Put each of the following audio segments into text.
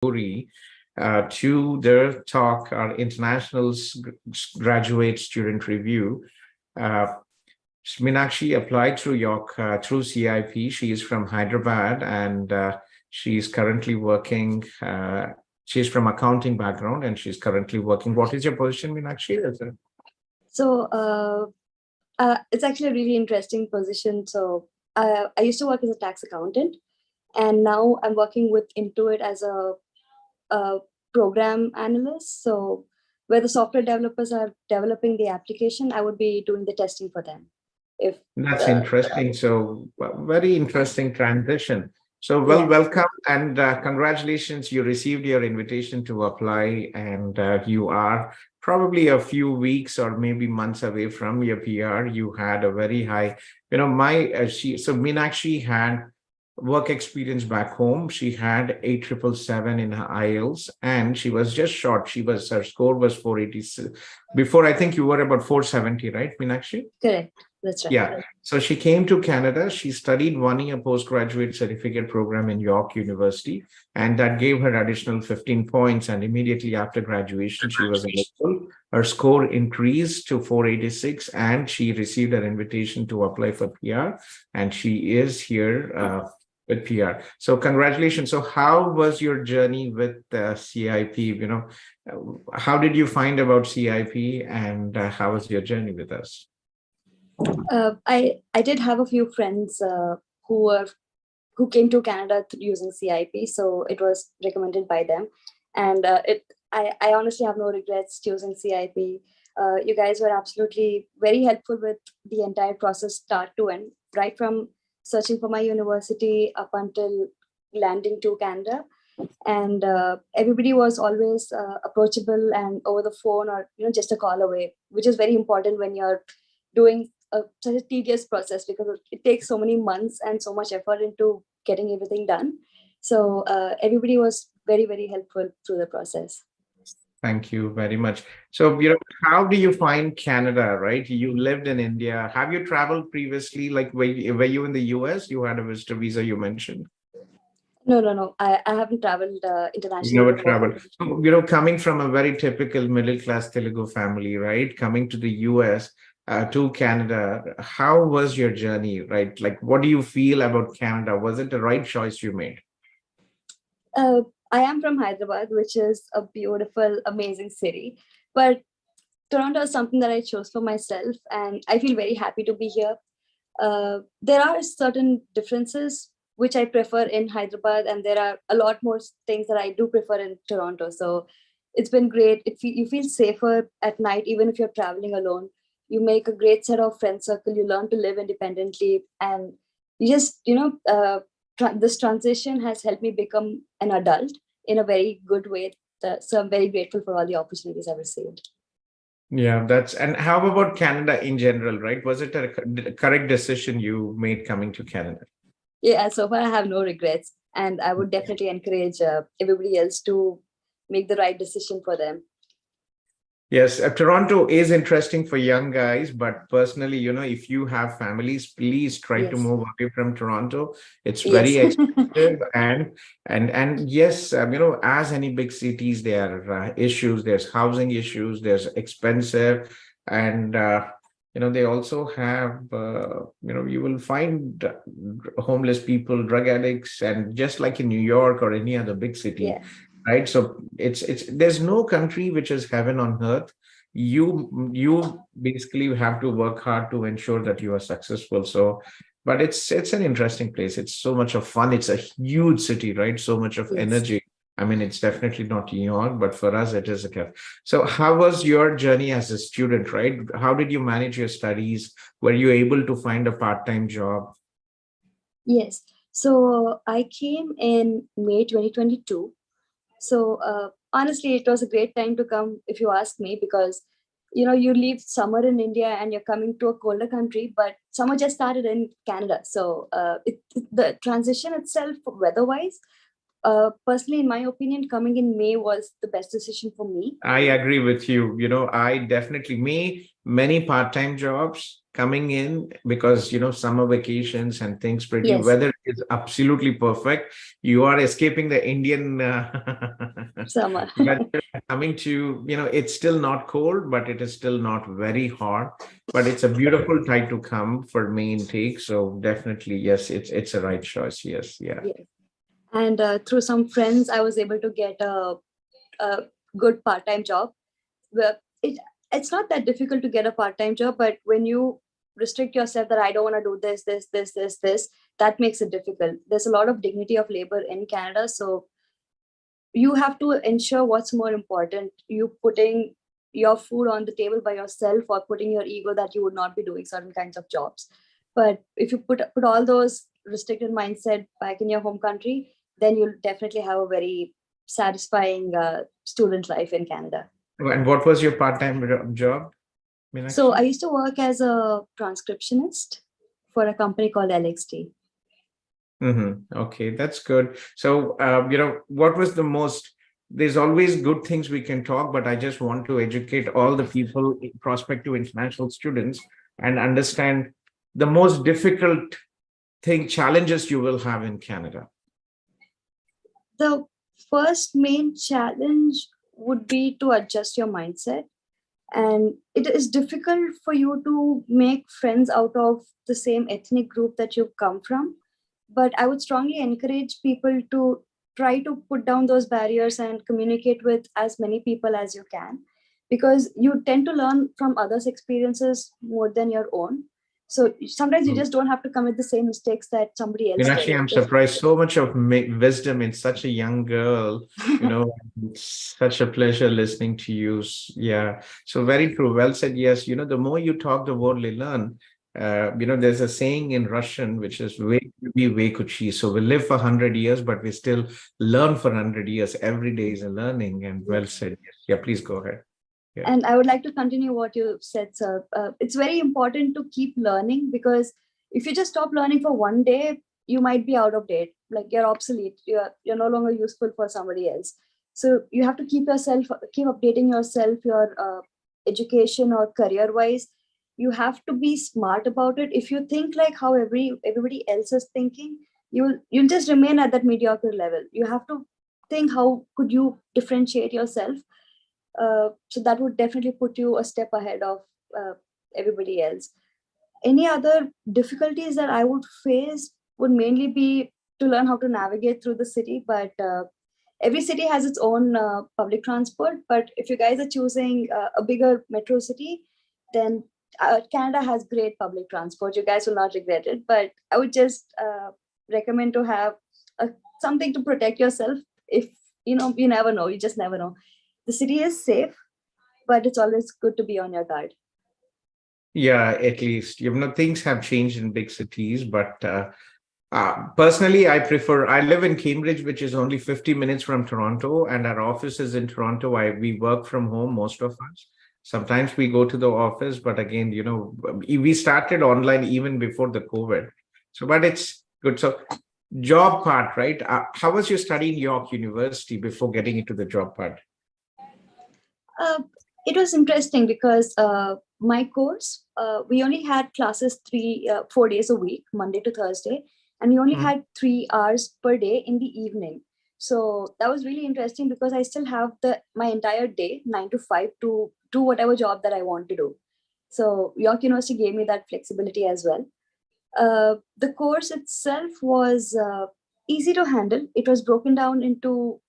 Kolluri to their talk, our international graduate student review. Uh, Meenakshi applied through York through CIP. She is from Hyderabad and she's currently working. She's from accounting background and she's currently working. What is your position, Meenakshi? So it's actually a really interesting position. So I used to work as a tax accountant, and now I'm working with Intuit as a program analyst. So where the software developers are developing the application, I would be doing the testing for them. If That's interesting. So very interesting transition. So yeah. welcome and congratulations. You received your invitation to apply and you are probably a few weeks or maybe months away from your PR. You had a very high, Meenakshi had work experience back home. She had 8,777 in her IELTS and she was just short. Her score was 486. Before, I think you were about 470, right, Meenakshi? Correct. That's right. Yeah. So she came to Canada. She studied 1 year postgraduate certificate program in York University, and that gave her additional 15 points. And immediately after graduation, she was eligible. Her score increased to 486, and she received an invitation to apply for PR. And she is here with PR. So congratulations. So how was your journey with CIP? How did you find about CIP, and how was your journey with us? I did have a few friends who came to Canada using CIP, so it was recommended by them, and I honestly have no regrets choosing CIP. You guys were absolutely very helpful with the entire process, start to end, right from searching for my university up until landing to Canada, and everybody was always approachable and over the phone or just a call away, which is very important when you're doing such a tedious process because it takes so many months and so much effort into getting everything done. So everybody was very, very helpful through the process. Thank you very much. So, how do you find Canada, right? You lived in India. Have you traveled previously? Like, were you in the US? You had a visitor visa, you mentioned. No. I haven't traveled internationally. You never traveled. So, coming from a very typical middle-class Telugu family, right? Coming to the US, to Canada, how was your journey, right? Like, what do you feel about Canada? Was it the right choice you made? I am from Hyderabad, which is a beautiful, amazing city. But Toronto is something that I chose for myself, and I feel very happy to be here. There are certain differences which I prefer in Hyderabad, and there are a lot more things that I do prefer in Toronto. So it's been great. You feel safer at night, even if you're traveling alone. You make a great set of friend circle. You learn to live independently, and you just this transition has helped me become an adult in a very good way. So I'm very grateful for all the opportunities I've received. Yeah, and how about Canada in general, right? Was it a correct decision you made coming to Canada? Yeah, so far I have no regrets, and I would definitely encourage everybody else to make the right decision for them. Yes, Toronto is interesting for young guys, but personally, if you have families, please try to move away from Toronto. It's very expensive, and yes, as any big cities, there are issues. There's housing issues. There's expensive, and they also have. You will find homeless people, drug addicts, and just like in New York or any other big city. Yeah. Right. So there's no country which is heaven on earth. You basically have to work hard to ensure that you are successful. So, but it's an interesting place. It's so much of fun. It's a huge city, right? So much of energy. I mean, it's definitely not New York, but for us, it is a gift. So how was your journey as a student, right? How did you manage your studies? Were you able to find a part-time job? Yes. So I came in May 2022. So honestly, it was a great time to come, if you ask me, because you leave summer in India and you're coming to a colder country, but summer just started in Canada. So the transition itself, weather-wise, personally, in my opinion, coming in May was the best decision for me. I agree with you. I definitely many part-time jobs coming in because, summer vacations and things, pretty Yes, weather is absolutely perfect. You are escaping the Indian summer. weather, coming to, it's still not cold, but it is still not very hot. But it's a beautiful time to come for main take. So definitely, yes, it's a right choice. Yes, yeah. Yes. And through some friends, I was able to get a good part-time job. Well, it's not that difficult to get a part-time job, but when you restrict yourself that I don't want to do this, that makes it difficult. There's a lot of dignity of labor in Canada, so you have to ensure what's more important. You putting your food on the table by yourself, or putting your ego that you would not be doing certain kinds of jobs. But if you put all those restricted mindset back in your home country, then you'll definitely have a very satisfying student life in Canada. And what was your part-time job, So I Meenakshi? used to work as a transcriptionist for a company called LXT. Okay, that's good. So, what was the most, there's always good things we can talk, but I just want to educate all the people, prospective international students, and understand the most difficult challenges you will have in Canada. The first main challenge would be to adjust your mindset. And it is difficult for you to make friends out of the same ethnic group that you come from. But I would strongly encourage people to try to put down those barriers and communicate with as many people as you can, because you tend to learn from others' experiences more than your own. So sometimes you just don't have to commit the same mistakes that somebody else did. Meenakshi, I'm surprised, so much of wisdom in such a young girl. It's such a pleasure listening to you. Yeah, so very true. Well said. Yes, the more you talk, the more you learn. There's a saying in Russian which is "Vek be vekuchi." So we live for 100 years, but we still learn for 100 years. Every day is a learning. And well said. Yes. Yeah, please go ahead. Yeah. And I would like to continue what you said, sir. It's very important to keep learning, because if you just stop learning for one day, you might be out of date. Like you're obsolete. You're no longer useful for somebody else. So you have to keep updating yourself, your education or career wise. You have to be smart about it. If you think like how everybody else is thinking, you'll just remain at that mediocre level. You have to think how could you differentiate yourself, so that would definitely put you a step ahead of everybody else. Any other difficulties that I would face would mainly be to learn how to navigate through the city, but every city has its own public transport. But if you guys are choosing a bigger metro city, then Canada has great public transport. You guys will not regret it, but I would just recommend to have something to protect yourself. If you never know, you just never know. The city is safe, but it's always good to be on your guard. Yeah, at least things have changed in big cities, but personally, I live in Cambridge, which is only 50 minutes from Toronto, and our office is in Toronto. We work from home, most of us. Sometimes we go to the office, but again, we started online even before the COVID. So, but it's good. So, job part, right? How was your study in York University before getting into the job part? It was interesting because my course, we only had classes 4 days a week, Monday to Thursday, and we only had 3 hours per day in the evening. So that was really interesting because I still have my entire day, 9 to 5, to do whatever job that I want to do. So York University gave me that flexibility as well. The course itself was easy to handle. It was broken down into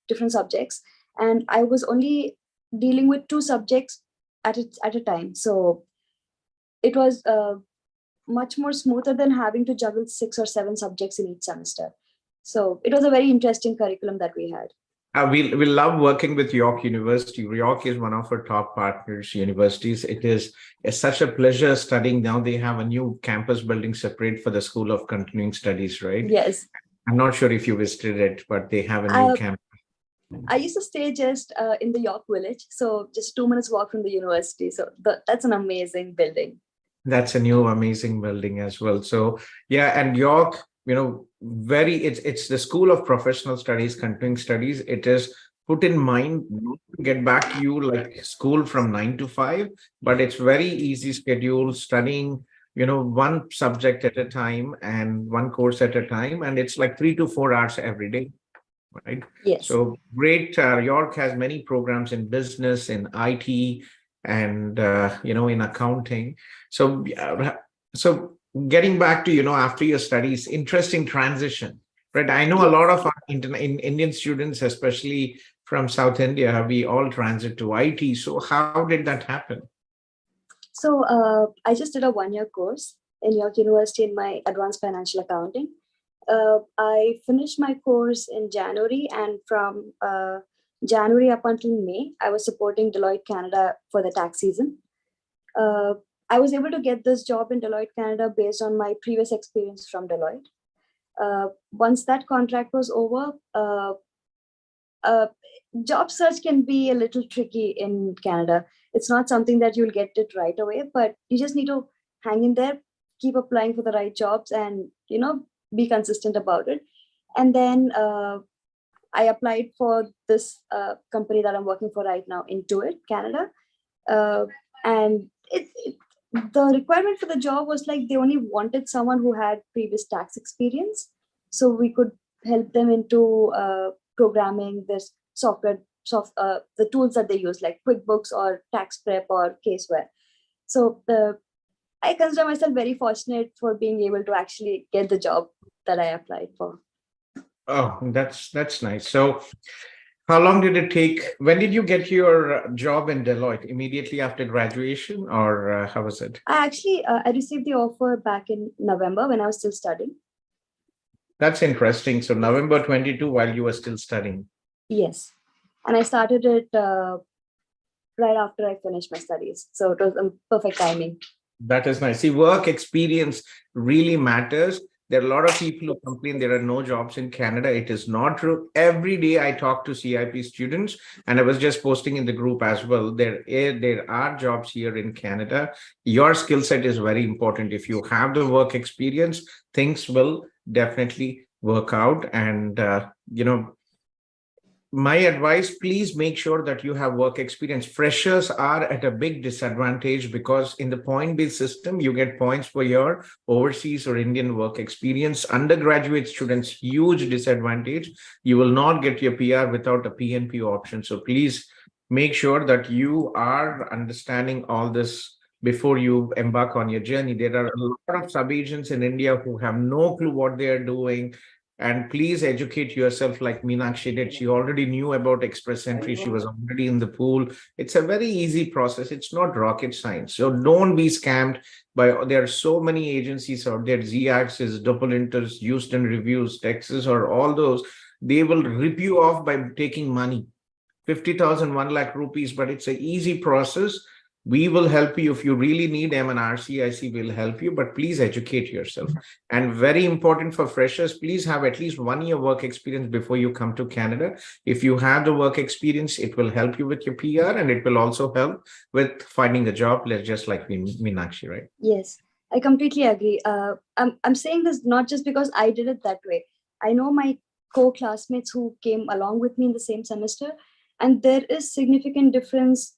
different subjects, and I was only dealing with 2 subjects at a time. So it was much more smoother than having to juggle 6 or 7 subjects in each semester. So it was a very interesting curriculum that we had. We love working with York University. York is one of our top partners universities. It is such a pleasure studying. Now they have a new campus building separate for the School of Continuing Studies, right? Yes. I'm not sure if you visited it, but they have a new campus. I used to stay just in the York Village, so just 2 minutes walk from the university. So that's an amazing building. That's a new amazing building as well. So yeah, and York, it's the School of Professional Studies, Continuing Studies. It is put in mind not to get back to you like school from 9 to 5, but it's very easy schedule studying, one subject at a time and one course at a time. And it's like 3 to 4 hours every day, right? Yes. So great. York has many programs in business, in IT, and in accounting. So so getting back to after your studies, interesting transition, right? I know a lot of our Indian students, especially from South India, we all transit to IT. So how did that happen? So I just did a 1-year course in York University in my advanced financial accounting. I finished my course in January, and from January up until May, I was supporting Deloitte Canada for the tax season. I was able to get this job in Deloitte Canada based on my previous experience from Deloitte. Once that contract was over, job search can be a little tricky in Canada. It's not something that you'll get it right away, but you just need to hang in there, keep applying for the right jobs, and be consistent about it. And then I applied for this company that I'm working for right now, Intuit Canada, and the requirement for the job was like they only wanted someone who had previous tax experience, so we could help them into programming this software, the tools that they use, like QuickBooks or Tax Prep or Caseware. So I consider myself very fortunate for being able to actually get the job that I applied for. Oh, that's nice. So how long did it take? When did you get your job in Deloitte? Immediately after graduation, or how was it? I received the offer back in November when I was still studying. That's interesting. So November 22, while you were still studying. Yes, and I started it right after I finished my studies. So it was a perfect timing. That is nice. See, work experience really matters. There are a lot of people who complain there are no jobs in Canada. It is not true. Every day I talk to CIP students, and I was just posting in the group as well. There are jobs here in Canada. Your skill set is very important. If you have the work experience, things will definitely work out. And my advice, please make sure that you have work experience. Freshers are at a big disadvantage because in the point-based system, you get points for your overseas or Indian work experience. Undergraduate students, huge disadvantage. You will not get your PR without a PNP option. So please make sure that you are understanding all this before you embark on your journey. There are a lot of sub-agents in India who have no clue what they are doing. And please educate yourself like Meenakshi did. She already knew about express entry. She was already in the pool. It's a very easy process. It's not rocket science. So don't be scammed by, there are so many agencies out there, Z-Axis, Double Inters, Houston Reviews, Texas, or all those. They will rip you off by taking money, 50,000, 1 lakh rupees, but it's an easy process. We will help you. If you really need MNRCIC, will help you, but please educate yourself. And very important for freshers, please have at least 1 year work experience before you come to Canada. If you have the work experience, it will help you with your PR, and it will also help with finding a job, just like Meenakshi, right? Yes, I completely agree. I'm saying this not just because I did it that way. I know my co-classmates who came along with me in the same semester, and there is significant difference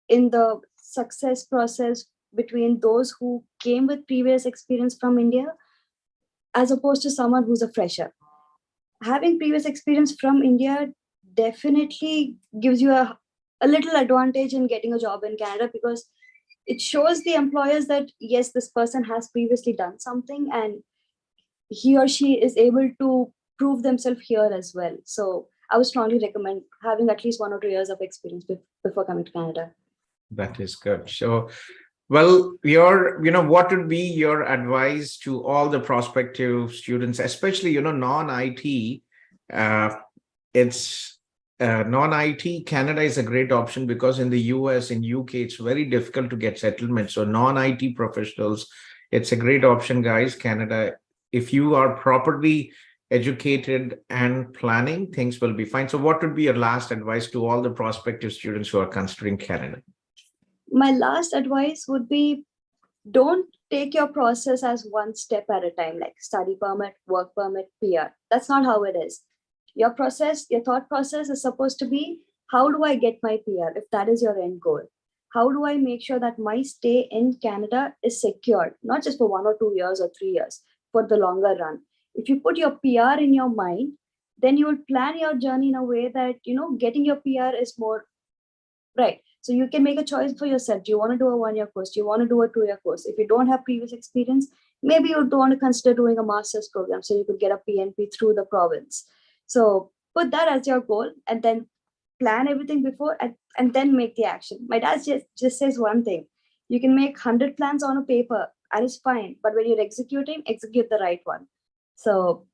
in the success process between those who came with previous experience from India as opposed to someone who's a fresher. Having previous experience from India definitely gives you a little advantage in getting a job in Canada, because it shows the employers that yes, this person has previously done something and he or she is able to prove themselves here as well. So I would strongly recommend having at least 1 or 2 years of experience before coming to Canada. That is good. So, well, what would be your advice to all the prospective students, especially, non-IT? It's non-IT. Canada is a great option because in the US, in UK, it's very difficult to get settlement. So non-IT professionals, it's a great option, guys. Canada, if you are properly educated and planning, things will be fine. So what would be your last advice to all the prospective students who are considering Canada? My last advice would be, don't take your process as one step at a time, like study permit, work permit, PR. That's not how it is. Your thought process is supposed to be, how do I get my PR if that is your end goal? How do I make sure that my stay in Canada is secured, not just for 1 or 2 years or 3 years, for the longer run? If you put your PR in your mind, then you would plan your journey in a way that, getting your PR is more right. So you can make a choice for yourself. Do you want to do a 1 year course? Do you want to do a 2 year course? If you don't have previous experience, maybe you want to consider doing a master's program so you could get a PNP through the province. So put that as your goal and then plan everything before and then make the action. My dad just says one thing: you can make 100 plans on a paper, and it's fine. But when you're executing, execute the right one. So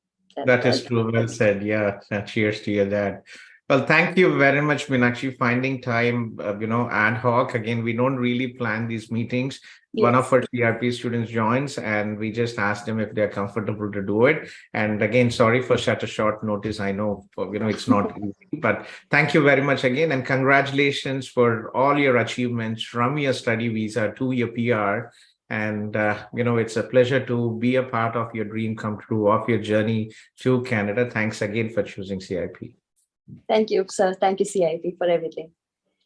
That is true. Well said. Yeah. Cheers to your dad. Well, thank you very much, Meenakshi, finding time, ad hoc. Again, we don't really plan these meetings. One of yes. our CRP students joins and we just ask them if they're comfortable to do it. And again, sorry for such a short notice. I know, it's not easy, but thank you very much again. And congratulations for all your achievements from your study visa to your PR. And, it's a pleasure to be a part of your dream come true, of your journey to Canada. Thanks again for choosing CIP. Thank you, sir. Thank you, CIP, for everything.